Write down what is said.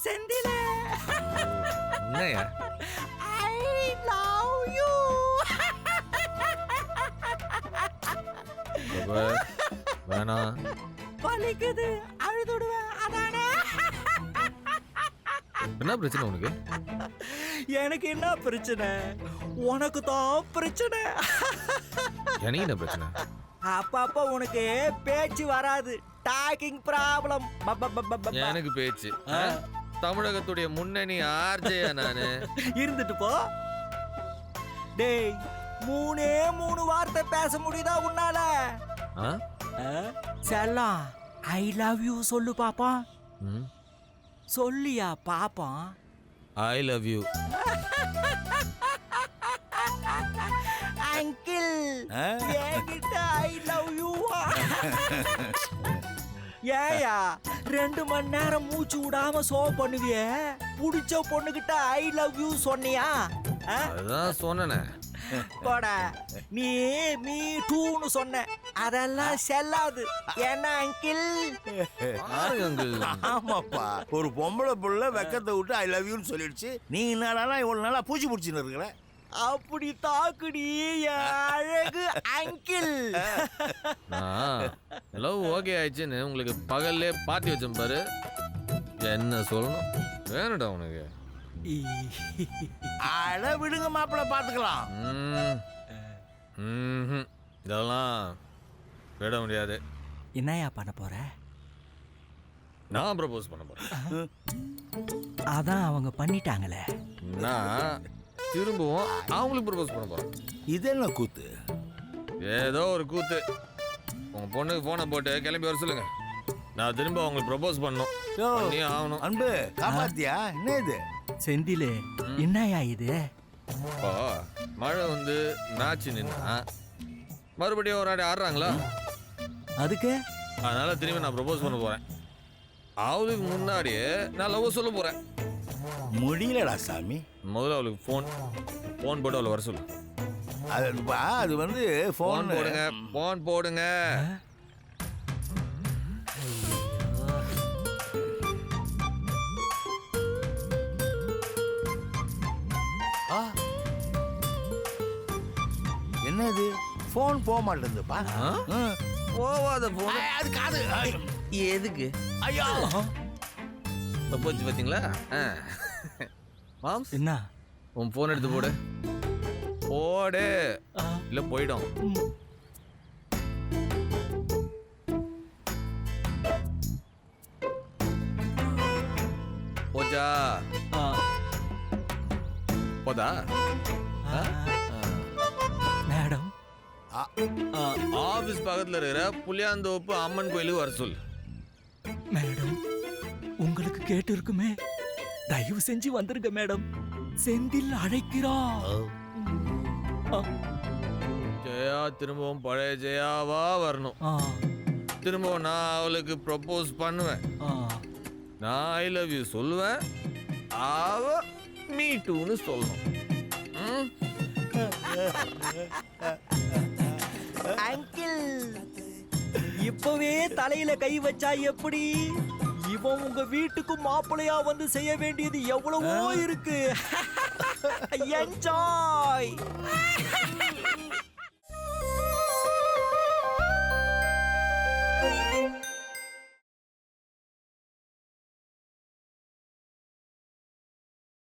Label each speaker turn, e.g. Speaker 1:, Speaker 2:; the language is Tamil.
Speaker 1: செந்திலே
Speaker 2: என்னையா
Speaker 1: ஐ லவ் யூ.
Speaker 2: வேணாம்
Speaker 1: வலிக்குது, அழுதுடுவேன். அதானே
Speaker 2: என்ன பிரச்சனை உனக்கு?
Speaker 1: எனக்கு என்ன பிரச்சனை? உனக்கு தான் பிரச்சனை.
Speaker 2: எனக்கு என்ன பிரச்சனை?
Speaker 1: அப்பப்ப உனக்கு பேச்சு வராது, டாக்கிங் ப்ராப்ளம்.
Speaker 2: எனக்கு பேச்சு தமிழகத்துடைய முன்னணி ஆர்ஜையா நானு.
Speaker 1: இருந்துட்டு போ. டேய், 3 வார்த்தை பேச முடியுதா உன்னால? செல்லம், ஐ லவ் யூ சொல்லு பாப்பா. சொல்லியா பாப்பா?
Speaker 2: I love you.
Speaker 1: அங்கிள், என்கிட்ட ஐ லவ் யூ. ஏயா 2 மணி நேரம் மூச்சு விடாம ஷோ பண்ணுவியே, புடிச்ச பொண்ணுகிட்ட ஐ லவ் யூ சொன்னியா?
Speaker 2: அதான் சொன்னேனே.
Speaker 1: போடா, நீ மீ டூன்னு சொன்ன, அதெல்லாம் செல்லாது. என்ன அங்கிள்?
Speaker 3: ஆமாப்பா, ஒரு பொம்பளை புள்ள வெக்கத்தை விட்டு ஐ லவ் யூன்னு சொல்லிடுச்சு. நீ என்னடா இவ்வளவு நாளா பூச்சி பிடிச்சின்னு இருக்கிற?
Speaker 1: அப்படி தாக்குடி அழகு அங்கிள்.
Speaker 2: லவ் ஓகே ஆயிடுச்சுன்னு உங்களுக்கு பகல்லே பார்ட்டி வச்சேன் பாரு. என்ன சொல்லணும்? வேணுடா உனக்கு.
Speaker 3: அட விடுங்க மாப்பிள்ள, பாத்துக்கலாம்.
Speaker 2: இதெல்லாம் விட முடியாது.
Speaker 1: என்னையா பண்ண போற?
Speaker 2: நான் ப்ரப்போஸ் பண்ண போறேன்.
Speaker 1: அதான் அவங்க பண்ணிட்டாங்களே.
Speaker 2: நான் திரும்பவும் அவங்களுக்கு ப்ரப்போஸ் பண்ண போறேன்.
Speaker 3: இது என்ன கூத்து?
Speaker 2: ஏதோ ஒரு கூத்து. உங்க பொண்ணுக்கு போனை போட்டு கிளம்பி வர சொல்லுங்க. நான் திரும்ப அவங்களுக்கு ப்ரப்போஸ் பண்ணணும். நீ ஆகணும்.
Speaker 3: அன்பு, காப்பாத்தியா? என்ன இது?
Speaker 1: செந்திலே, என்னையா இது?
Speaker 2: இப்போ மழை வந்து மேட்ச் நின்னா மறுபடியும் ஒரு ஆடி ஆடுறாங்களா?
Speaker 1: அதுக்கு
Speaker 2: அதனால திரும்பி நான் ப்ரப்போஸ் பண்ண போறேன். அவளுக்கு முன்னாடியே நான் லவ் சொல்ல போறேன்.
Speaker 3: முடியலடா சாமி.
Speaker 2: முதல்ல அவளுக்கு ஃபோன் போட்டு அவளை வர சொல்லு.
Speaker 3: அது வந்து
Speaker 2: ஃபோன் போடுங்க, ஃபோன் போடுங்க.
Speaker 3: என்னது? ஃபோன் போக மாட்டேங்குதுப்பா.
Speaker 2: போவாத போன்.
Speaker 3: அது காது.
Speaker 2: எதுக்கு?
Speaker 3: ஐயோ,
Speaker 2: போச்சு பாத்தீங்களா? மாம்ஸ்,
Speaker 1: என்ன?
Speaker 2: உன் ஃபோன் எடுத்து போடு. போடு, இல்ல போயிடும். போச்சா? போதா?
Speaker 1: மேடம்,
Speaker 2: ஆபீஸ் பக்கத்துல இருக்கிற புளியாந்தோப்பு அம்மன் கோயிலுக்கு வர சொல்லு.
Speaker 1: மேடம், உங்களுக்கு கேட்டு இருக்குமே, தயவு செஞ்சு வந்துருங்க மேடம். செந்தில் அழைக்கிறா.
Speaker 2: ஜெயா திரும்பவும் பழைய ஜெயாவா வரணும். திரும்பவும் நான் அவளுக்கு ப்ரப்போஸ் பண்ணுவேன். நான் ஐ லவ் யூ சொல்லுவேன். அவ மீ டூன்னு சொல்லணும்.
Speaker 1: அங்கிள், இப்பவே தலையில கை வச்சா எப்படி? இவன் உங்க வீட்டுக்கு மாப்பிள்ளையா வந்து செய்ய வேண்டியது எவ்வளவோ இருக்கு. என்ஜாய்.